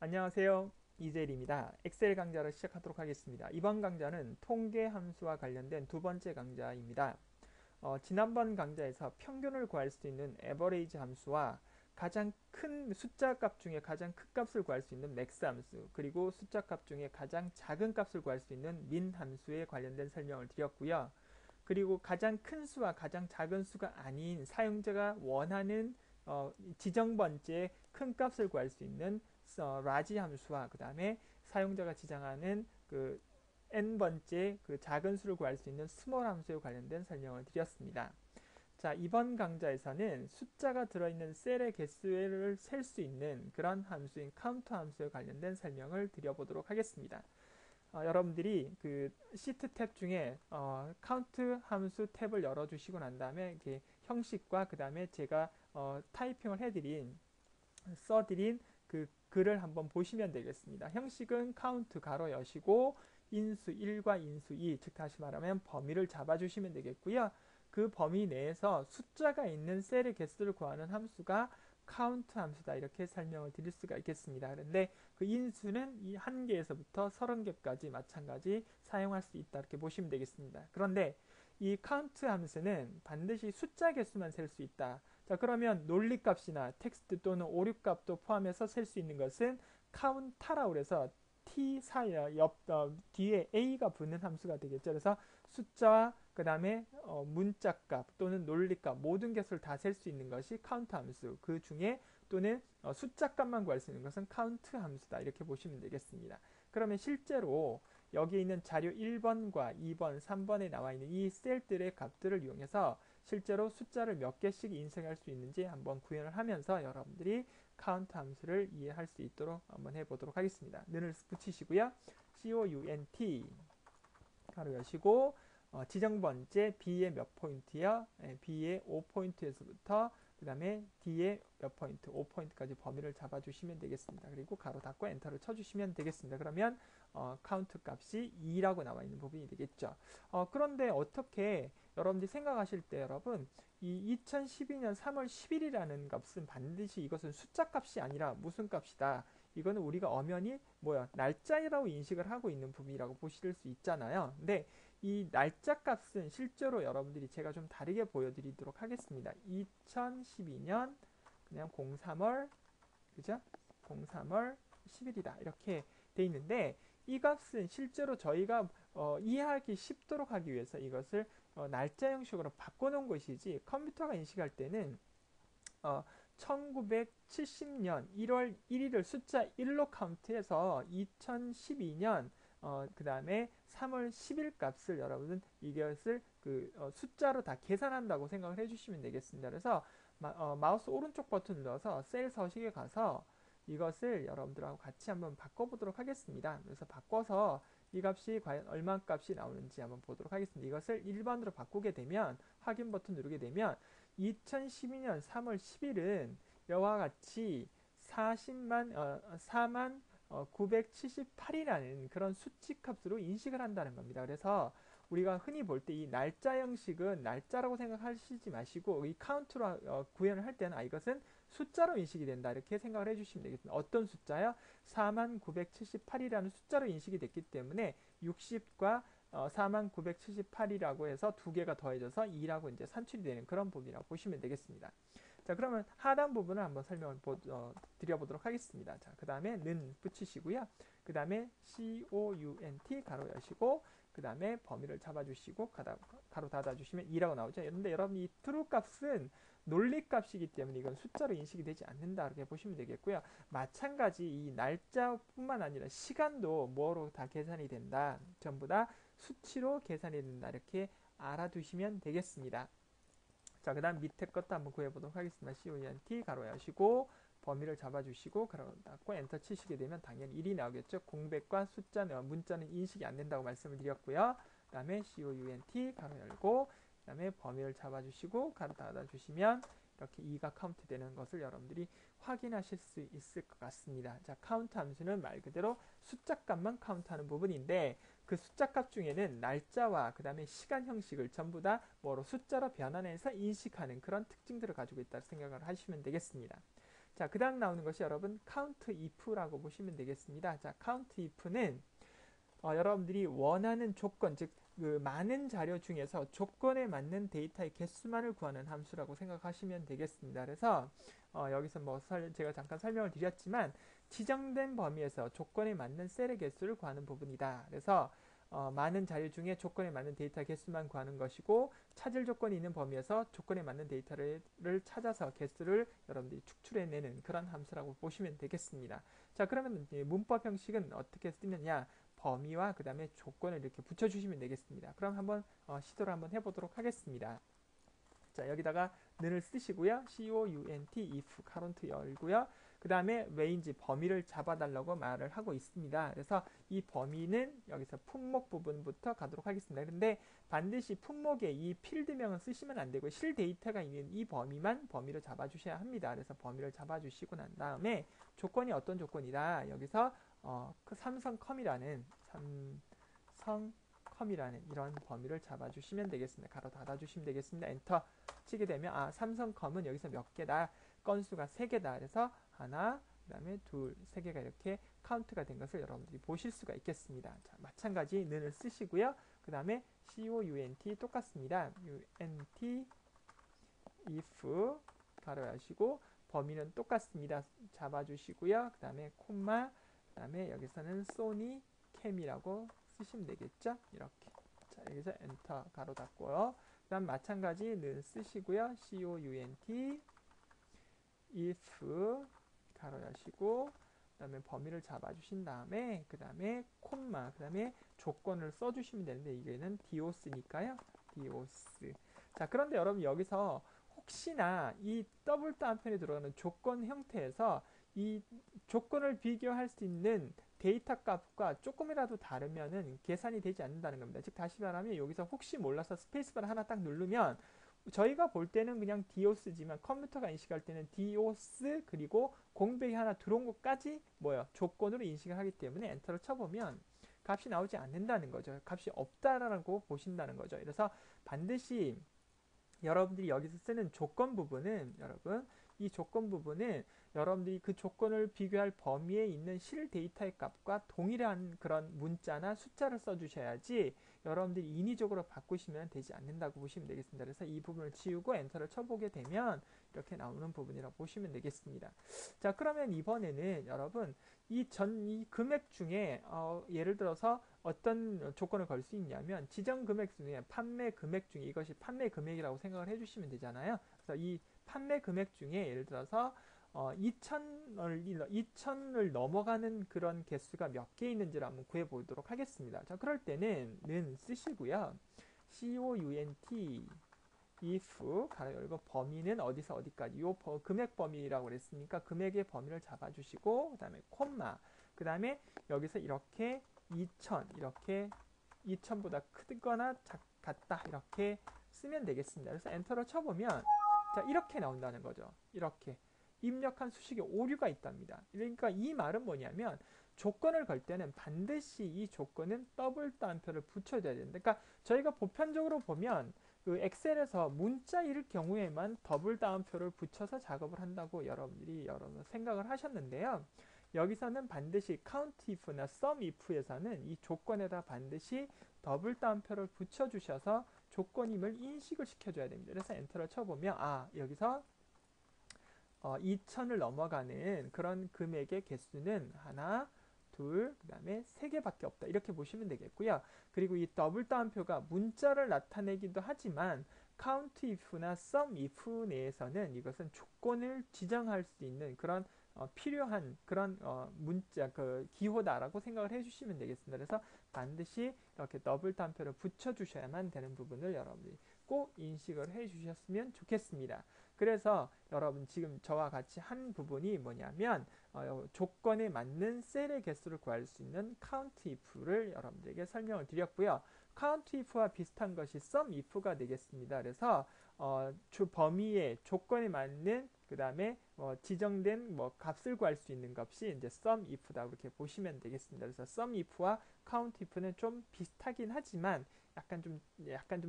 안녕하세요. 이재일입니다. 엑셀 강좌를 시작하도록 하겠습니다. 이번 강좌는 통계 함수와 관련된 두 번째 강좌입니다. 지난번 강좌에서 평균을 구할 수 있는 에버레이지 함수와 가장 큰 숫자 값 중에 가장 큰 값을 구할 수 있는 맥스 함수, 그리고 숫자 값 중에 가장 작은 값을 구할 수 있는 민 함수에 관련된 설명을 드렸고요. 그리고 가장 큰 수와 가장 작은 수가 아닌 사용자가 원하는 지정 번째의 큰 값을 구할 수 있는 라지 함수와 그 다음에 사용자가 지정하는 그 n 번째 그 작은 수를 구할 수 있는 스몰 함수에 관련된 설명을 드렸습니다. 자, 이번 강좌에서는 숫자가 들어있는 셀의 개수를 셀 수 있는 그런 함수인 카운트 함수에 관련된 설명을 드려보도록 하겠습니다. 여러분들이 그 시트 탭 중에 카운트 함수 탭을 열어주시고 난 다음에 이렇게 형식과 그 다음에 제가 타이핑을 써드린 그 글을 한번 보시면 되겠습니다. 형식은 카운트 가로 여시고 인수 1과 인수 2, 즉 다시 말하면 범위를 잡아주시면 되겠고요. 그 범위 내에서 숫자가 있는 셀의 개수를 구하는 함수가 카운트 함수다, 이렇게 설명을 드릴 수가 있겠습니다. 그런데 그 인수는 이 1개에서부터 30개까지 마찬가지 사용할 수 있다, 이렇게 보시면 되겠습니다. 그런데 이 카운트 함수는 반드시 숫자 개수만 셀 수 있다. 자, 그러면 논리값이나 텍스트 또는 오류값도 포함해서 셀 수 있는 것은 카운타라고 해서 t 사이 뒤에 a가 붙는 함수가 되겠죠. 그래서 숫자와 그 다음에 문자값 또는 논리값 모든 개수를 다 셀 수 있는 것이 카운트 함수, 그 중에 또는 숫자값만 구할 수 있는 것은 카운트 함수다, 이렇게 보시면 되겠습니다. 그러면 실제로 여기 있는 자료 1번과 2번, 3번에 나와 있는 이 셀들의 값들을 이용해서 실제로 숫자를 몇 개씩 인쇄할 수 있는지 한번 구현을 하면서 여러분들이 카운트 함수를 이해할 수 있도록 한번 해보도록 하겠습니다. 는을 붙이시고요. count 가로 여시고 지정 번째 B의 몇 포인트요? B의 5포인트에서부터 그 다음에 D의 몇 포인트, 5포인트까지 범위를 잡아주시면 되겠습니다. 그리고 가로 닫고 엔터를 쳐주시면 되겠습니다. 그러면 카운트 값이 2라고 나와 있는 부분이 되겠죠. 그런데 어떻게 여러분들이 생각하실 때 여러분 이 2012년 3월 10일이라는 값은 반드시 이것은 숫자 값이 아니라 무슨 값이다. 이거는 우리가 엄연히 날짜라고 인식을 하고 있는 부분이라고 보실 수 있잖아요. 근데 이 날짜 값은 실제로 여러분들이 제가 좀 다르게 보여드리도록 하겠습니다. 2012년 그냥 03월, 그죠? 03월 10일이다, 이렇게 돼 있는데 이 값은 실제로 저희가 이해하기 쉽도록 하기 위해서 이것을 날짜 형식으로 바꿔놓은 것이지, 컴퓨터가 인식할 때는 1970년 1월 1일을 숫자 1로 카운트해서 2012년 그 다음에 3월 10일 값을 여러분은 이것을 숫자로 다 계산한다고 생각을 해주시면 되겠습니다. 그래서 마우스 오른쪽 버튼 눌러서 셀 서식에 가서 이것을 여러분들하고 같이 한번 바꿔보도록 하겠습니다. 그래서 바꿔서 이 값이 과연 얼마 값이 나오는지 한번 보도록 하겠습니다. 이것을 1번으로 바꾸게 되면, 확인 버튼 누르게 되면 2012년 3월 10일은 이와 같이 4만 978이라는 그런 수치값으로 인식을 한다는 겁니다. 그래서 우리가 흔히 볼 때 이 날짜 형식은 날짜라고 생각하시지 마시고 이 카운트로 구현을 할 때는 이것은 숫자로 인식이 된다, 이렇게 생각을 해주시면 되겠습니다. 어떤 숫자요? 4만 978이라는 숫자로 인식이 됐기 때문에 60과 4978이라고 해서 두 개가 더해져서 2라고 이제 산출이 되는 그런 부분이라고 보시면 되겠습니다. 자, 그러면 하단 부분을 한번 설명을 드려보도록 하겠습니다. 자, 그 다음에 는 붙이시고요. 그 다음에 count 가로 여시고 그 다음에 범위를 잡아주시고 가로 닫아주시면 2라고 나오죠. 그런데 여러분 이 true 값은 논리 값이기 때문에 이건 숫자로 인식이 되지 않는다, 이렇게 보시면 되겠고요. 마찬가지 이 날짜뿐만 아니라 시간도 뭐로 다 계산이 된다, 전부 다 수치로 계산이 된다, 이렇게 알아두시면 되겠습니다. 자, 그 다음 밑에 것도 한번 구해보도록 하겠습니다. count 가로 여시고 범위를 잡아주시고 가로 닫고 엔터 치시게 되면 당연히 1이 나오겠죠. 공백과 숫자는 문자는 인식이 안 된다고 말씀을 드렸고요. 그 다음에 count 가로 열고 그 다음에 범위를 잡아주시고 가로 닫아주시면 이렇게 2가 카운트 되는 것을 여러분들이 확인하실 수 있을 것 같습니다. 자, 카운트 함수는 말 그대로 숫자값만 카운트하는 부분인데 그 숫자값 중에는 날짜와 그 다음에 시간 형식을 전부 다 숫자로 변환해서 인식하는 그런 특징들을 가지고 있다고 생각을 하시면 되겠습니다. 자, 그 다음 나오는 것이 여러분 count if라고 보시면 되겠습니다. 자, count if는 여러분들이 원하는 조건, 즉 그 많은 자료 중에서 조건에 맞는 데이터의 개수만을 구하는 함수라고 생각하시면 되겠습니다. 그래서 여기서 뭐 제가 잠깐 설명을 드렸지만 지정된 범위에서 조건에 맞는 셀의 개수를 구하는 부분이다. 그래서 많은 자료 중에 조건에 맞는 데이터 개수만 구하는 것이고 찾을 조건이 있는 범위에서 조건에 맞는 데이터를 찾아서 개수를 여러분들이 축출해내는 그런 함수라고 보시면 되겠습니다. 자, 그러면 문법 형식은 어떻게 쓰느냐? 범위와 그 다음에 조건을 이렇게 붙여주시면 되겠습니다. 그럼 한번 시도를 한번 해보도록 하겠습니다. 자, 여기다가 는을 쓰시고요. count if 카론트 열고요. 그 다음에 range 범위를 잡아달라고 말을 하고 있습니다. 그래서 이 범위는 여기서 품목 부분부터 가도록 하겠습니다. 근데 반드시 품목에 이 필드명을 쓰시면 안 되고 실 데이터가 있는 이 범위만 범위를 잡아주셔야 합니다. 그래서 범위를 잡아주시고 난 다음에 조건이 어떤 조건이다. 여기서 그 삼성컴이라는 이런 범위를 잡아주시면 되겠습니다. 가로 닫아주시면 되겠습니다. 엔터 치게 되면 삼성컴은 여기서 몇 개다? 건수가 3개다. 그래서 하나, 그 다음에 둘, 3개가 이렇게 카운트가 된 것을 여러분들이 보실 수가 있겠습니다. 자, 마찬가지 는을 쓰시고요. 그 다음에 count 똑같습니다. unt if 가로 여시고 범위는 똑같습니다. 잡아주시고요. 그 다음에 콤마, 그 다음에 여기서는 소니 캠이라고 쓰시면 되겠죠. 이렇게. 자, 여기서 엔터 가로 닫고요. 그 다음 마찬가지 는 쓰시고요. count if 가로 여시고 그 다음에 범위를 잡아주신 다음에 그 다음에 콤마 그 다음에 조건을 써주시면 되는데 이게는 dios니까요. dios. 자, 그런데 여러분 여기서 혹시나 이 더블 따옴편에 들어가는 조건 형태에서 이 조건을 비교할 수 있는 데이터 값과 조금이라도 다르면은 계산이 되지 않는다는 겁니다. 즉 다시 말하면 여기서 혹시 몰라서 스페이스바를 하나 딱 누르면 저희가 볼 때는 그냥 디오스지만 컴퓨터가 인식할 때는 디오스 그리고 공백이 하나 들어온 것까지 뭐요? 조건으로 인식을 하기 때문에 엔터를 쳐보면 값이 나오지 않는다는 거죠. 값이 없다라고 보신다는 거죠. 그래서 반드시 여러분들이 여기서 쓰는 조건 부분은 이 조건 부분은 여러분들이 그 조건을 비교할 범위에 있는 실 데이터의 값과 동일한 그런 문자나 숫자를 써주셔야지 여러분들이 인위적으로 바꾸시면 되지 않는다고 보시면 되겠습니다. 그래서 이 부분을 지우고 엔터를 쳐보게 되면 이렇게 나오는 부분이라고 보시면 되겠습니다. 자, 그러면 이번에는 여러분 이 금액 중에 예를 들어서 어떤 조건을 걸 수 있냐면 지정 금액 중에 판매 금액 중에 이것이 판매 금액이라고 생각을 해주시면 되잖아요. 그래서 이 판매 금액 중에 예를 들어서 2천을 넘어가는 그런 개수가 몇 개 있는지를 한번 구해보도록 하겠습니다. 자, 그럴 때는 는 쓰시고요. count if 가로 열고 범위는 어디서 어디까지 요 금액 범위라고 그랬으니까 금액의 범위를 잡아주시고 그 다음에 콤마 그 다음에 여기서 이렇게 2천 이렇게 2천보다 크거나 같다 이렇게 쓰면 되겠습니다. 그래서 엔터를 쳐보면 자 이렇게 나온다는 거죠. 이렇게 입력한 수식에 오류가 있답니다. 그러니까 이 말은 뭐냐면 조건을 걸 때는 반드시 이 조건은 더블 따옴표를 붙여줘야 된다. 그러니까 저희가 보편적으로 보면 그 엑셀에서 문자일 경우에만 더블 따옴표를 붙여서 작업을 한다고 여러분들이 생각을 하셨는데요. 여기서는 반드시 count if나 sum if에서는 이 조건에다 반드시 더블 따옴표를 붙여주셔서 조건임을 인식을 시켜줘야 됩니다. 그래서 엔터를 쳐보면 여기서 2천을 넘어가는 그런 금액의 개수는 하나, 둘, 그 다음에 3개밖에 없다. 이렇게 보시면 되겠고요. 그리고 이 더블 따옴표가 문자를 나타내기도 하지만 count if나 sum if 내에서는 이것은 조건을 지정할 수 있는 그런 필요한 그런 문자 기호다라고 생각을 해주시면 되겠습니다. 그래서 반드시 이렇게 더블 따옴표를 붙여주셔야만 되는 부분을 여러분들이 꼭 인식을 해주셨으면 좋겠습니다. 그래서 여러분 지금 저와 같이 한 부분이 뭐냐면 조건에 맞는 셀의 개수를 구할 수 있는 count if를 여러분들에게 설명을 드렸고요. count if와 비슷한 것이 sum if가 되겠습니다. 그래서 범위의 조건에 맞는 그 다음에 지정된 값을 구할 수 있는 값이 이제 sum if다 그렇게 보시면 되겠습니다. 그래서 sum if와 count if는 좀 비슷하긴 하지만 약간 좀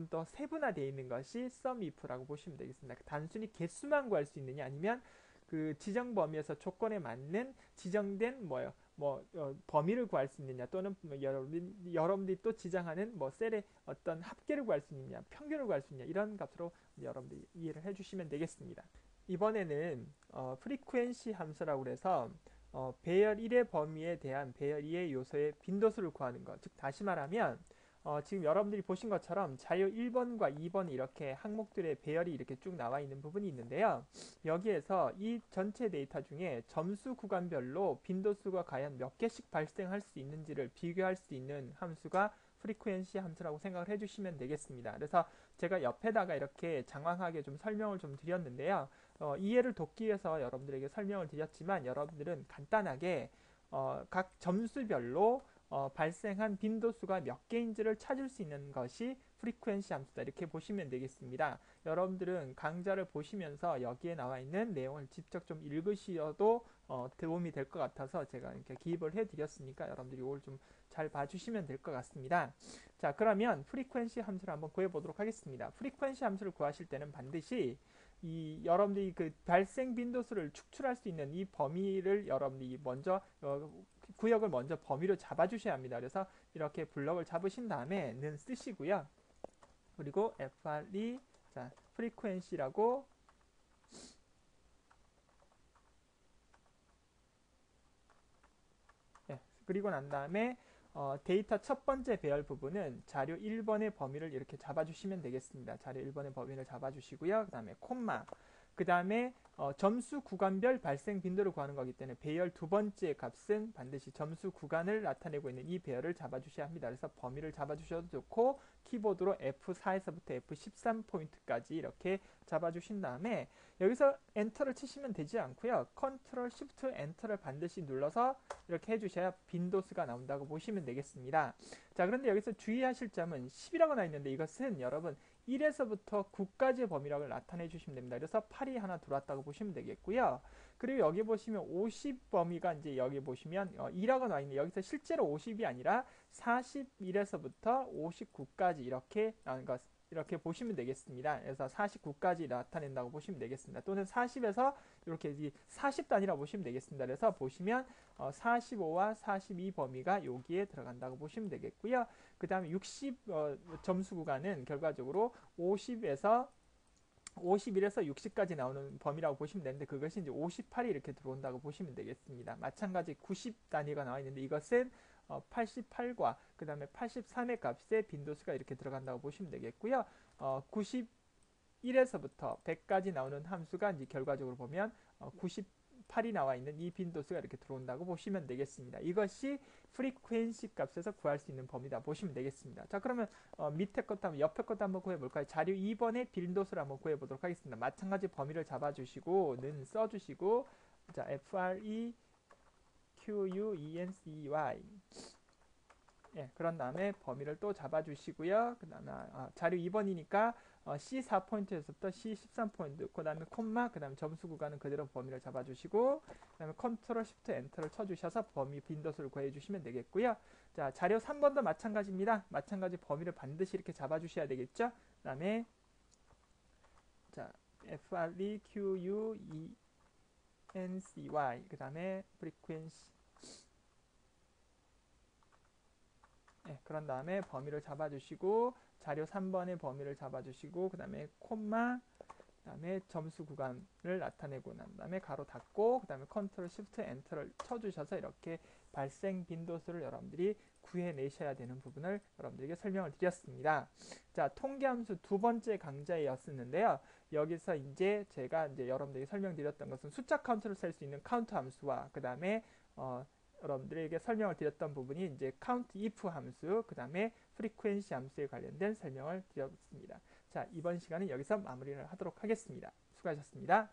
더 세분화되어 있는 것이 sum if라고 보시면 되겠습니다. 단순히 개수만 구할 수 있느냐 아니면 그 지정 범위에서 조건에 맞는 지정된 범위를 구할 수 있느냐, 또는 뭐 여러분들이 또 지정하는 뭐 셀의 어떤 합계를 구할 수 있느냐, 평균을 구할 수 있느냐, 이런 값으로 여러분들이 이해를 해주시면 되겠습니다. 이번에는 프리퀘ን시 함수라고 해서 배열 1의 범위에 대한 배열 2의 요소의 빈도수를 구하는 것. 즉 다시 말하면 지금 여러분들이 보신 것처럼 자료 1번과 2번 이렇게 항목들의 배열이 이렇게 쭉 나와 있는 부분이 있는데요. 여기에서 이 전체 데이터 중에 점수 구간별로 빈도수가 과연 몇 개씩 발생할 수 있는지를 비교할 수 있는 함수가 프리퀘ን시 함수라고 생각을 해주시면 되겠습니다. 그래서 제가 옆에다가 이렇게 장황하게 좀 설명을 좀 드렸는데요. 이해를 돕기 위해서 여러분들에게 설명을 드렸지만, 여러분들은 간단하게 각 점수별로 발생한 빈도수가 몇 개인지를 찾을 수 있는 것이 프리퀘ን시 함수다, 이렇게 보시면 되겠습니다. 여러분들은 강좌를 보시면서 여기에 나와 있는 내용을 직접 좀 읽으셔도 도움이 될 것 같아서 제가 이렇게 기입을 해드렸으니까 여러분들이 이걸 좀 잘 봐주시면 될 것 같습니다. 자, 그러면 프리퀘ን시 함수를 한번 구해보도록 하겠습니다. 프리퀘ን시 함수를 구하실 때는 반드시 여러분들이 그 발생 빈도수를 축출할 수 있는 이 범위를 여러분들이 먼저 구역을 먼저 범위로 잡아주셔야 합니다. 그래서 이렇게 블럭을 잡으신 다음에 는 쓰시고요. 그리고 FRE 자 프리퀘ን시라고 그리고 난 다음에 데이터 첫 번째 배열 부분은 자료 1번의 범위를 이렇게 잡아주시면 되겠습니다. 자료 1번의 범위를 잡아주시고요. 그 다음에 콤마, 그 다음에 점수 구간별 발생 빈도를 구하는 거기 때문에 배열 두 번째 값은 반드시 점수 구간을 나타내고 있는 이 배열을 잡아주셔야 합니다. 그래서 범위를 잡아주셔도 좋고, 키보드로 F4에서부터 F13 포인트까지 이렇게 잡아주신 다음에 여기서 엔터를 치시면 되지 않고요. 컨트롤 시프트 엔터를 반드시 눌러서 이렇게 해주셔야 빈도수가 나온다고 보시면 되겠습니다. 자, 그런데 여기서 주의하실 점은 10이라고 나와 있는데, 이것은 여러분 1에서부터 9까지의 범위력을 나타내 주시면 됩니다. 그래서 8이 하나 들어왔다고 보시면 되겠고요. 그리고 여기 보시면 50 범위가 이제 여기 보시면 2라고 나와 있는데, 여기서 실제로 50이 아니라 41에서부터 59까지 이렇게 나온 것, 이렇게 보시면 되겠습니다. 그래서 49까지 나타낸다고 보시면 되겠습니다. 또는 40에서 이렇게 40 단위라고 보시면 되겠습니다. 그래서 보시면 45와 42 범위가 여기에 들어간다고 보시면 되겠고요. 그 다음에 60 점수 구간은 결과적으로 51에서 60까지 나오는 범위라고 보시면 되는데, 그것이 이제 58이 이렇게 들어온다고 보시면 되겠습니다. 마찬가지 90 단위가 나와 있는데, 이것은 88과 그 다음에 83의 값의 빈도수가 이렇게 들어간다고 보시면 되겠고요. 91에서부터 100까지 나오는 함수가 이제 결과적으로 보면 98이 나와 있는 이 빈도수가 이렇게 들어온다고 보시면 되겠습니다. 이것이 프리퀘ን시 값에서 구할 수 있는 범위다 보시면 되겠습니다. 자, 그러면 밑에 것도 한번, 옆에 것도 한번 구해볼까요? 자료 2번의 빈도수를 한번 구해보도록 하겠습니다. 마찬가지 범위를 잡아주시고 는 써주시고, 자 FRE QUENCY 그런 다음에 범위를 또 잡아주시고요. 그 다음에 자료 2번이니까 C4포인트에서부터 C13포인트, 그 다음에 콤마, 그 다음에 점수 구간은 그대로 범위를 잡아주시고, 그 다음에 컨트롤 시프트 엔터를 쳐주셔서 범위 빈도수를 구해주시면 되겠고요. 자, 자료 3번도 마찬가지입니다. 마찬가지 범위를 반드시 이렇게 잡아주셔야 되겠죠. 그 다음에 자 FREQUENCY, 그 다음에 프리퀘ን시 그런 다음에 범위를 잡아주시고, 자료 3번의 범위를 잡아주시고, 그 다음에 콤마, 그 다음에 점수 구간을 나타내고 난 다음에 가로 닫고, 그 다음에 컨트롤 시프트 엔터를 쳐주셔서 이렇게 발생 빈도수를 여러분들이 구해내셔야 되는 부분을 여러분들에게 설명을 드렸습니다. 자, 통계함수 두 번째 강좌였었는데요. 여기서 이제 제가 여러분들에게 설명드렸던 것은 숫자 카운트를 셀 수 있는 카운트 함수와, 그 다음에 여러분들에게 설명을 드렸던 부분이 이제 count if 함수, 그 다음에 frequency 함수에 관련된 설명을 드렸습니다. 자, 이번 시간은 여기서 마무리를 하도록 하겠습니다. 수고하셨습니다.